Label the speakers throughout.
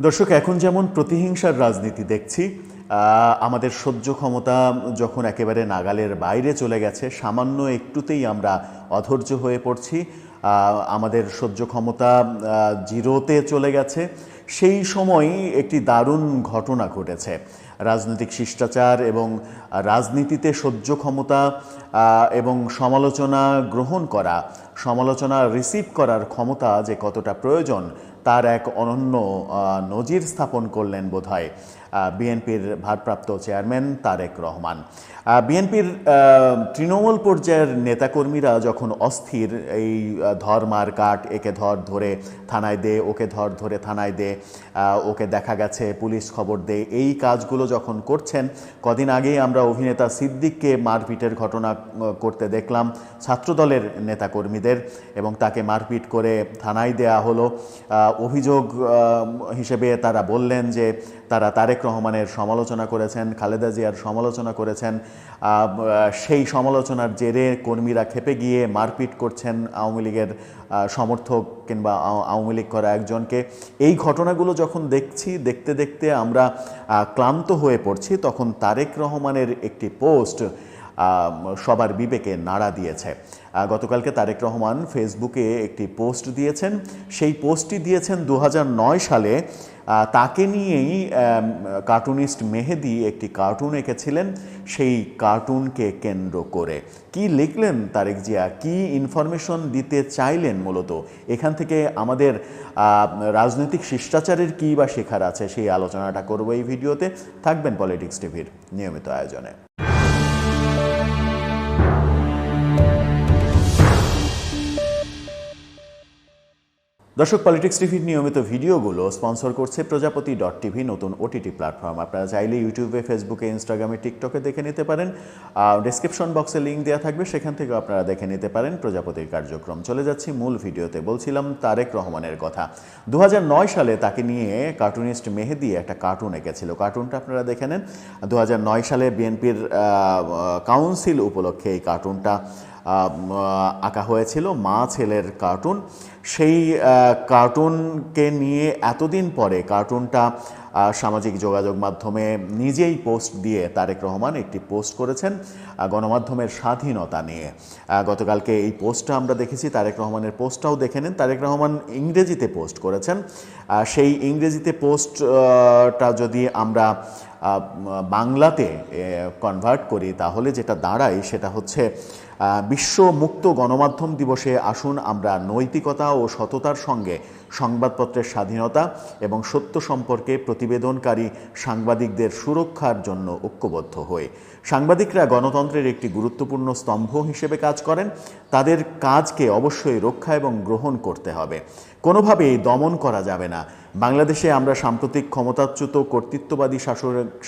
Speaker 1: দর্শক, এখন যেমন প্রতিহিংসার রাজনীতি দেখছি, আমাদের সহ্য ক্ষমতা যখন একেবারে নাগালের বাইরে চলে গেছে, সামান্য একটুতেই আমরা অধৈর্য হয়ে পড়ছি, আমাদের সহ্য ক্ষমতা জিরোতে চলে গেছে। সেই সময় একটি দারুণ ঘটনা ঘটেছে। রাজনৈতিক শিষ্টাচার এবং রাজনীতিতে সহ্য ক্ষমতা এবং সমালোচনা গ্রহণ করা, সমালোচনা রিসিভ করার ক্ষমতা যে কতটা প্রয়োজন তার এক অনন্য নজির স্থাপন করলেন বোধহয় বিএনপির ভারপ্রাপ্ত চেয়ারম্যান তারেক রহমান। বিএনপির তৃণমূল পর্যায়ের নেতাকর্মীরা যখন অস্থির, এই ধর মার কাট, একে ধরে থানায় দে, ওকে ধরে থানায় দে, ওকে দেখা গেছে পুলিশ খবর দে, এই কাজগুলো যখন করছেন, কদিন আগেই আমরা অভিনেতা সিদ্দিককে মারপিটের ঘটনা করতে দেখলাম ছাত্রদলের নেতাকর্মীদের, এবং তাকে মারপিট করে থানায় দেয়া হলো। অভিযোগ হিসেবে তারা বললেন যে তারা তারেক রহমানের সমালোচনা করেছেন, খালেদা জিয়ার সমালোচনা করেছেন। সেই সমালোচনার জেরে কর্মীরা ক্ষেপে গিয়ে মারপিট করছেন আওয়ামী লীগের সমর্থক কিংবা আওয়ামী লীগ করা একজনকে। এই ঘটনাগুলো যখন দেখছি, দেখতে দেখতে আমরা ক্লান্ত হয়ে পড়ছি, তখন তারেক রহমানের একটি পোস্ট সবার বিবেকে নাড়া দিয়েছে। গতকালকে তারেক রহমান ফেসবুকে একটি পোস্ট দিয়েছেন। সেই পোস্টটি দিয়েছেন 2009 সালে। তাকে নিয়েই কার্টুনিস্ট মেহেদি একটি কার্টুন এঁকেছিলেন, সেই কার্টুনকে কেন্দ্র করে। কি লিখলেন তারেক জিয়া, কি ইনফরমেশন দিতে চাইলেন মূলত, এখান থেকে আমাদের রাজনৈতিক শিষ্টাচারের কী বা শেখার আছে, সেই আলোচনাটা করব এই ভিডিওতে। থাকবেন পলিটিক্স টিভির নিয়মিত আয়োজনে। দর্শক, পলিটিক্স টিভির নিয়মিত ভিডিওগুলো স্পন্সর করছে প্রজাপতি.টিভি, নতুন ওটিটি প্ল্যাটফর্ম। আপনারা চাইলে ইউটিউবে, ফেসবুকে, ইনস্টাগ্রামে, টিকটকে দেখে নিতে পারেন। ডেসক্রিপশন বক্সে লিঙ্ক দেওয়া থাকবে, সেখান থেকে আপনারা দেখে নিতে পারেন প্রজাপতির কার্যক্রম। চলে যাচ্ছি মূল ভিডিওতে। বলছিলাম তারেক রহমানের কথা। 2009 সালে তাকে নিয়ে কার্টুনিস্ট মেহেদি একটা কার্টুন এঁকেছিল। কার্টুনটা আপনারা দেখে নেন। 2009 সালে বিএনপির কাউন্সিল উপলক্ষে এই কার্টুনটা আঁকা হয়েছিল, মা ছেলের কার্টুন। সেই কার্টুনকে নিয়ে এতদিন পরে কার্টুনটা সামাজিক যোগাযোগ মাধ্যমে নিজেই পোস্ট দিয়ে তারেক রহমান একটি পোস্ট করেছেন গণমাধ্যমের স্বাধীনতা নিয়ে। গতকালকে এই পোস্টটা আমরা দেখেছি, তারেক রহমানের পোস্টটাও দেখে নেন। তারেক রহমান ইংরেজিতে পোস্ট করেছেন। সেই ইংরেজিতে পোস্টটা যদি আমরা বাংলাতে কনভার্ট করি, তাহলে যেটা দাঁড়ায় সেটা হচ্ছে, বিশ্ব মুক্ত গণমাধ্যম দিবসে আসুন আমরা নৈতিকতা ও সততার সঙ্গে সংবাদপত্রের স্বাধীনতা এবং সত্য সম্পর্কে প্রতিবেদনকারী সাংবাদিকদের সুরক্ষার জন্য ঐক্যবদ্ধ হই। সাংবাদিকরা গণতন্ত্রের একটি গুরুত্বপূর্ণ স্তম্ভ হিসেবে কাজ করেন। তাদের কাজকে অবশ্যই রক্ষা এবং গ্রহণ করতে হবে, কোনোভাবেই দমন করা যাবে না। বাংলাদেশে আমরা সাম্প্রতিক ক্ষমতাচ্যুত কর্তৃত্ববাদী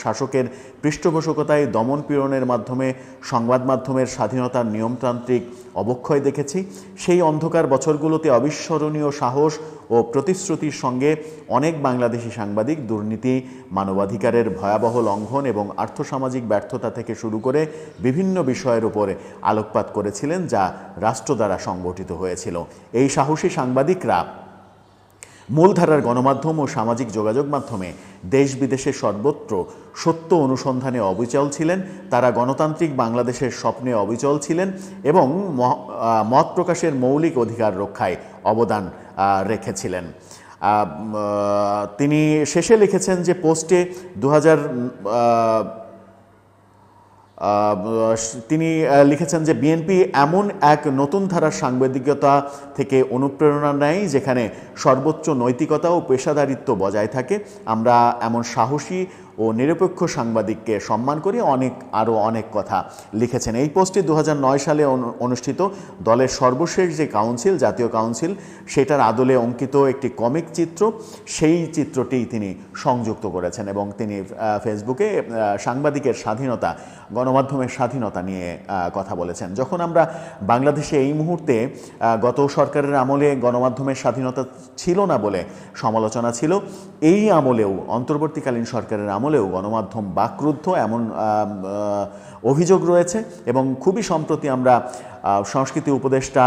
Speaker 1: শাসকের পৃষ্ঠপোষকতায় দমন পীড়নের মাধ্যমে সংবাদ মাধ্যমের স্বাধীনতার নিয়মতান্ত্রিক অবক্ষয় দেখেছি। সেই অন্ধকার বছরগুলোতে অবিস্মরণীয় সাহস ও প্রতিশ্রুতির সঙ্গে অনেক বাংলাদেশি সাংবাদিক দুর্নীতি, মানবাধিকারের ভয়াবহ লঙ্ঘন এবং আর্থসামাজিক ব্যর্থতা থেকে শুরু করে বিভিন্ন বিষয়ের উপরে আলোকপাত করেছিলেন, যা রাষ্ট্র দ্বারা সংগঠিত হয়েছিল। এই সাহসী সাংবাদিকরা মূলধারার গণমাধ্যম ও সামাজিক যোগাযোগ মাধ্যমে দেশ বিদেশে সর্বত্র সত্য অনুসন্ধানে অবিচল ছিলেন। তারা গণতান্ত্রিক বাংলাদেশের স্বপ্নে অবিচল ছিলেন এবং মত প্রকাশের মৌলিক অধিকার রক্ষায় অবদান রেখেছিলেন। তিনি শেষে লিখেছেন যে পোস্টে তিনি লিখেছেন যে বিএনপি এমন এক নতুন ধারার সাংবাদিকতা থেকে অনুপ্রেরণা নেয় যেখানে সর্বোচ্চ নৈতিকতা ও পেশাদারিত্ব বজায় থাকে। আমরা এমন সাহসী ও নিরপেক্ষ সাংবাদিককে সম্মান করি। আরও অনেক কথা লিখেছেন। এই পোস্টে 2009 সালে অনুষ্ঠিত দলের সর্বশেষ যে কাউন্সিল, জাতীয় কাউন্সিল, সেটার আদলে অঙ্কিত একটি কমিক চিত্র, সেই চিত্রটি তিনি সংযুক্ত করেছেন এবং তিনি ফেসবুকে সাংবাদিকের স্বাধীনতা, গণমাধ্যমের স্বাধীনতা নিয়ে কথা বলেছেন। যখন আমরা বাংলাদেশে এই মুহূর্তে গত সরকারের আমলে গণমাধ্যমের স্বাধীনতা ছিল না বলে সমালোচনা ছিল, এই আমলেও, অন্তর্বর্তীকালীন সরকারের আমলেও গণমাধ্যম বাকরুদ্ধ, এমন অভিযোগ রয়েছে। এবং খুবই সম্প্রতি আমরা সংস্কৃতি উপদেষ্টা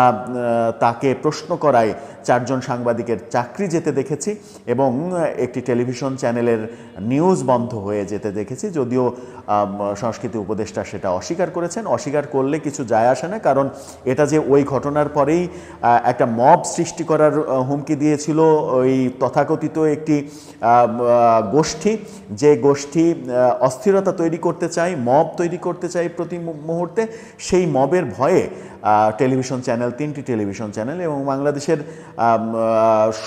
Speaker 1: তাকে প্রশ্ন করায় 4 জন সাংবাদিকের চাকরি যেতে দেখেছি এবং একটি টেলিভিশন চ্যানেলের নিউজ বন্ধ হয়ে যেতে দেখেছি। যদিও সংস্কৃতি উপদেষ্টা সেটা অস্বীকার করেছেন। অস্বীকার করলে কিছু যায় আসে না, কারণ এটা যে ওই ঘটনার পরেই একটা মব সৃষ্টি করার হুমকি দিয়েছিল ওই তথাকথিত একটি গোষ্ঠী, যে গোষ্ঠী অস্থিরতা তৈরি করতে চায়, মব তৈরি করতে চায় প্রতি মুহূর্তে, সেই মবের ভয়ে টেলিভিশন চ্যানেল, 3টি টেলিভিশন চ্যানেল এবং বাংলাদেশের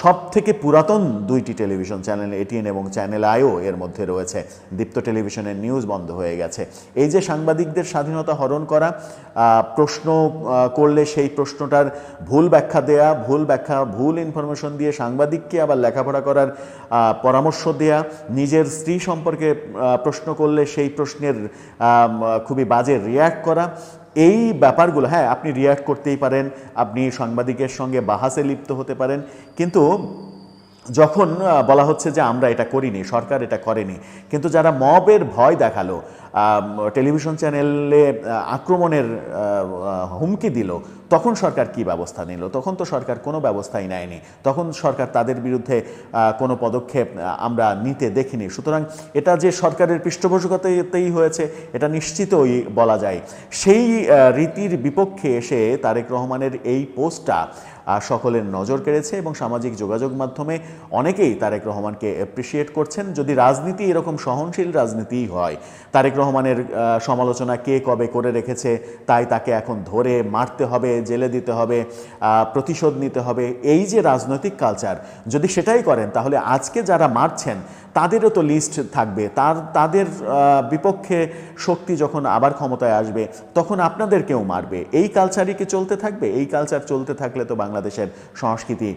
Speaker 1: সব থেকে পুরাতন 2টি টেলিভিশন চ্যানেল এটিএন এবং চ্যানেল আইও এর মধ্যে রয়েছে, দীপ্ত টেলিভিশনের নিউজ বন্ধ হয়ে গেছে। এই যে সাংবাদিকদের স্বাধীনতা হরণ করা, প্রশ্ন করলে সেই প্রশ্নটার ভুল ব্যাখ্যা দেয়া, ভুল ইনফরমেশন দিয়ে সাংবাদিককে আবার লেখাপড়া করার পরামর্শ দেয়া, নিজের স্ত্রী সম্পর্কে প্রশ্ন করলে সেই প্রশ্নের খুবই বাজে রিয়্যাক্ট করা, এই ব্যাপারগুলো, হ্যাঁ আপনি রিয়্যাক্ট করতেই পারেন, আপনি সাংবাদিকের সঙ্গে বাহাসে লিপ্ত হতে পারেন, কিন্তু যখন বলা হচ্ছে যে আমরা এটা করিনি, সরকার এটা করেনি, কিন্তু যারা মবের ভয় দেখালো, টেলিভিশন চ্যানেলে আক্রমণের হুমকি দিল, তখন সরকার কি ব্যবস্থা নিল? তখন তো সরকার কোনো ব্যবস্থাই নেয়নি, তখন সরকার তাদের বিরুদ্ধে কোনো পদক্ষেপ আমরা নিতে দেখিনি। সুতরাং এটা যে সরকারের পৃষ্ঠপোষকতাতেই হয়েছে এটা নিশ্চিতই বলা যায়। সেই রীতির বিপক্ষে এসে তারেক রহমানের এই পোস্টটা সকলের নজর কেড়েছে এবং সামাজিক যোগাযোগ মাধ্যমে অনেকেই তারেক রহমানকে অ্যাপ্রিসিয়েট করছেন। যদি রাজনীতি এরকম সহনশীল রাজনীতিই হয়, তারেক রহমানের সমালোচনা কে কবে করে রেখেছে তাই তাকে এখন ধরে মারতে হবে, জেলে দিতে হবে, প্রতিশোধ নিতে হবে, এই যে রাজনৈতিক কালচার, যদি সেটাই করেন তাহলে আজকে যারা মারছেন তাদেরও তো লিস্ট থাকবে, তাদের বিপক্ষে শক্তি যখন আবার ক্ষমতায় আসবে তখন আপনাদেরকেও মারবে। এই কালচারই কি চলতে থাকবে? এই কালচার চলতে থাকলে তো বাংলাদেশের সংস্কৃতি,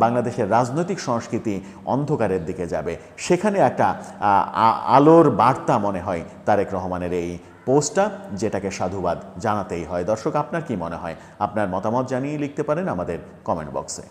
Speaker 1: বাংলাদেশের রাজনৈতিক সংস্কৃতি অন্ধকারের দিকে যাবে। সেখানে একটা আলোর বার্তা মনে হয় তারেক রহমানের এই পোস্টটা, যেটাকে সাধুবাদ জানাতেই হয়। দর্শক, আপনার কি মনে হয়? আপনার মতামত জানিয়ে লিখতে পারেন আমাদের কমেন্ট বক্সে।